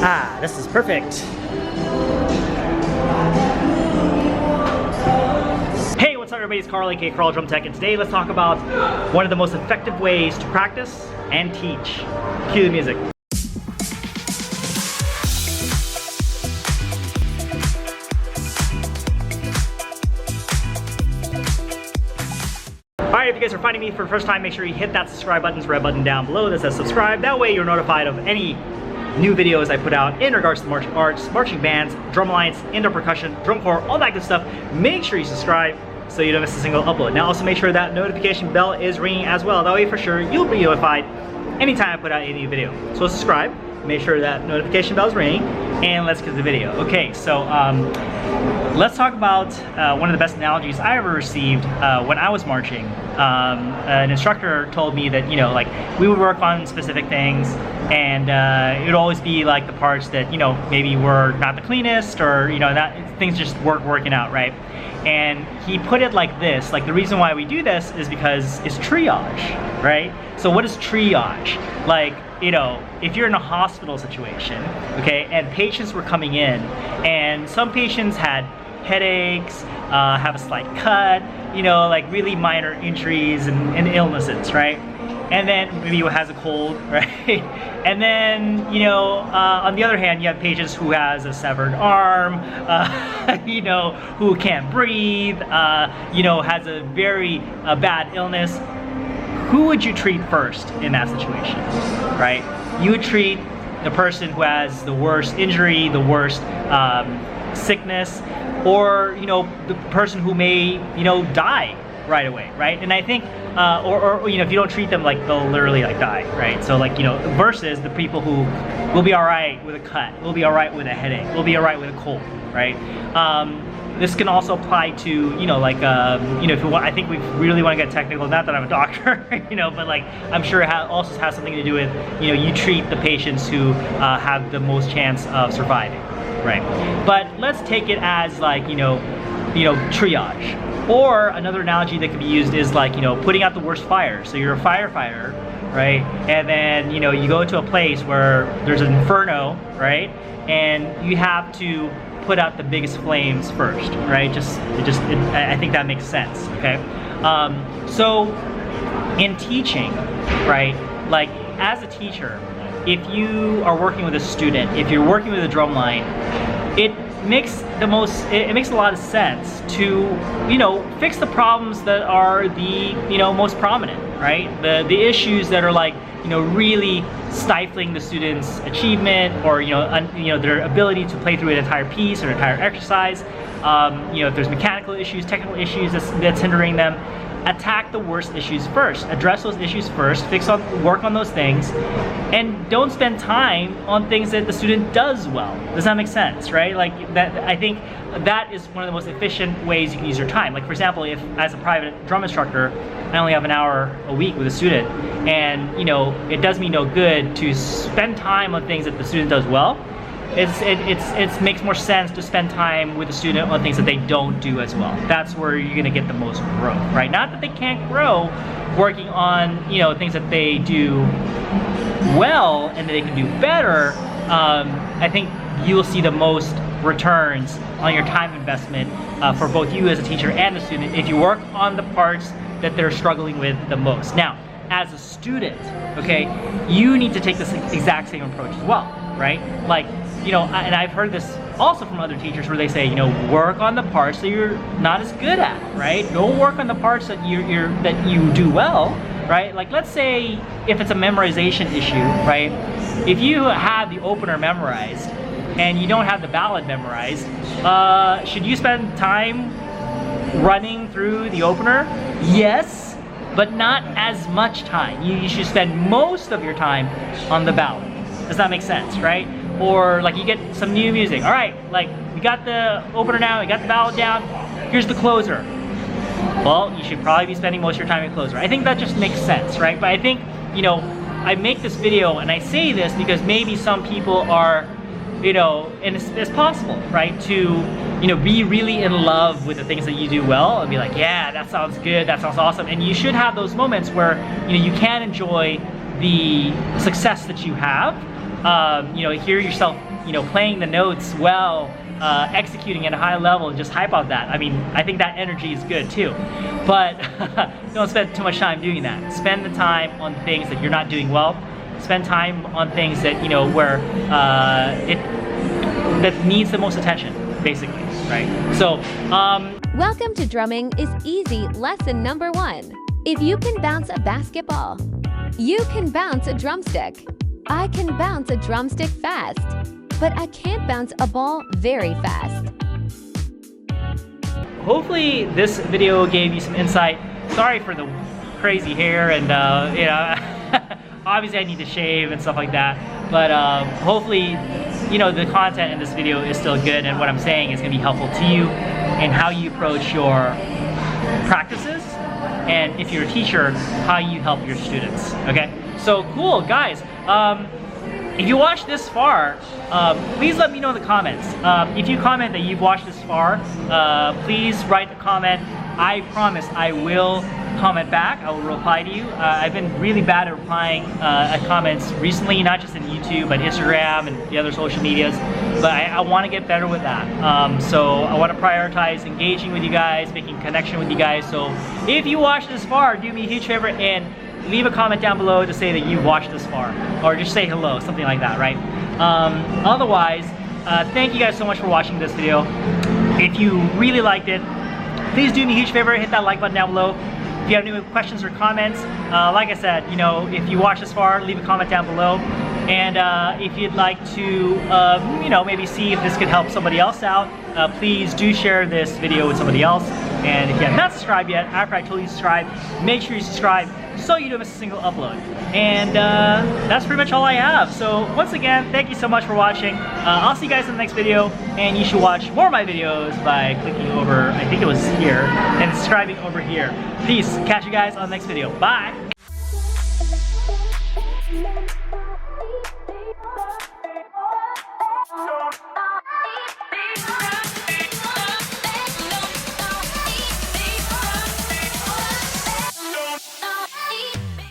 Ah, this is perfect. Hey, what's up everybody? It's Carl, aka Carl Drum Tech, and today let's talk about one of the most effective ways to practice and teach. Cue the music. Alright, if you guys are finding me for the first time, make sure you hit that subscribe button, red button down below that says subscribe. That way you're notified of any new videos I put out in regards to martial arts, marching bands, drum alliance, indoor percussion, drum corps, all that good stuff. Make sure you subscribe so you don't miss a single upload. Now also make sure that notification bell is ringing as well. That way for sure you'll be notified anytime I put out a new video. So subscribe, make sure that notification bell is ringing, and let's get to the video. Okay, so let's talk about one of the best analogies I ever received when I was marching. An instructor told me that, you know, like we would work on specific things, and it would always be like the parts that, you know, maybe were not the cleanest, or, you know, that things just weren't working out right. And he put it like this, like the reason why we do this is because it's triage, right? So what is triage? Like, you know, if you're in a hospital situation, okay, and patients were coming in, and some patients had headaches, have a slight cut, you know, like really minor injuries and illnesses, right? And then maybe who has a cold, right? And then, you know, on the other hand, you have patients who has a severed arm, you know, who can't breathe, you know, has a very bad illness. Who would you treat first in that situation, right? You would treat the person who has the worst injury, the worst sickness, or, you know, the person who may, you know, die right away, right? And I think, or you know, if you don't treat them, like they'll literally like die, right? So like, you know, versus the people who will be all right with a cut, will be all right with a headache, will be all right with a cold, right? This can also apply to, you know, like, you know, if you want, I think we really want to get technical, not that I'm a doctor, you know, but like, I'm sure it also has something to do with, you know, you treat the patients who have the most chance of surviving, right? But let's take it as like, you know, triage. Or another analogy that could be used is like, you know, putting out the worst fire. So you're a firefighter, right? And then, you know, you go to a place where there's an inferno, right? And you have to put out the biggest flames first, right? I think that makes sense, okay? So in teaching, right? Like as a teacher, if you are working with a student, if you're working with a drum line, it makes a lot of sense to, you know, fix the problems that are the, you know, most prominent, right? The issues that are like, you know, really stifling the student's achievement, or, you know, their ability to play through an entire piece or an entire exercise. You know, if there's mechanical issues, technical issues that's hindering them, attack the worst issues first. Address those issues first, work on those things, and don't spend time on things that the student does well. Does that make sense, right? Like that, I think that is one of the most efficient ways you can use your time. Like for example, if as a private drum instructor, I only have an hour a week with a student, and, you know, it does me no good to spend time on things that the student does well. It makes more sense to spend time with the student on things that they don't do as well. That's where you're gonna get the most growth, right? Not that they can't grow working on, you know, things that they do well and that they can do better. I think you will see the most returns on your time investment for both you as a teacher and the student if you work on the parts that they're struggling with the most. Now, as a student, okay, you need to take this exact same approach as well, right? Like, you know, and I've heard this also from other teachers where they say, you know, work on the parts that you're not as good at, right? Don't work on the parts that you do well, right? Like let's say if it's a memorization issue, right? If you have the opener memorized and you don't have the ballad memorized, should you spend time running through the opener? Yes, but not as much time. You should spend most of your time on the ballad. Does that make sense, right? Or like you get some new music. All right, like we got the opener now, we got the ballad down, here's the closer. Well, you should probably be spending most of your time in closer. I think that just makes sense, right? But I think, you know, I make this video and I say this because maybe some people are, you know, and it's possible, right, to, you know, be really in love with the things that you do well and be like, yeah, that sounds good, that sounds awesome. And you should have those moments where, you know, you can enjoy the success that you have, you know, hear yourself you know, playing the notes well, executing at a high level, and just hype off that. I mean, I think that energy is good too. But don't spend too much time doing that. Spend the time on things that you're not doing well. Spend time on things that, you know, where that needs the most attention, basically, right? So, Welcome to Drumming is Easy lesson number 1. If you can bounce a basketball, you can bounce a drumstick. I can bounce a drumstick fast, but I can't bounce a ball very fast. hopefully this video gave you some insight. Sorry for the crazy hair and, you know, obviously I need to shave and stuff like that. But hopefully, you know, the content in this video is still good, and what I'm saying is going to be helpful to you in how you approach your practices, and if you're a teacher, how you help your students. Okay, so cool, guys. If you watched this far, please let me know in the comments. If you comment that you've watched this far, please write a comment. I promise I will comment back. I will reply to you. I've been really bad at replying at comments recently, not just in YouTube, but Instagram and the other social medias. But I want to get better with that. So I want to prioritize engaging with you guys, making connection with you guys. So if you watched this far, do me a huge favor and leave a comment down below to say that you've watched this far, or just say hello, something like that, right? Otherwise, thank you guys so much for watching this video. If you really liked it, please do me a huge favor, hit that like button down below. If you have any questions or comments, like I said, you know, if you watch this far, leave a comment down below. And if you'd like to, you know, maybe see if this could help somebody else out, please do share this video with somebody else. And if you have not subscribed yet, after I told you to subscribe, make sure you subscribe so you don't miss a single upload. And that's pretty much all I have. So once again, thank you so much for watching. I'll see you guys in the next video, and you should watch more of my videos by clicking over, I think it was here, and subscribing over here. Peace. Catch you guys on the next video. Bye.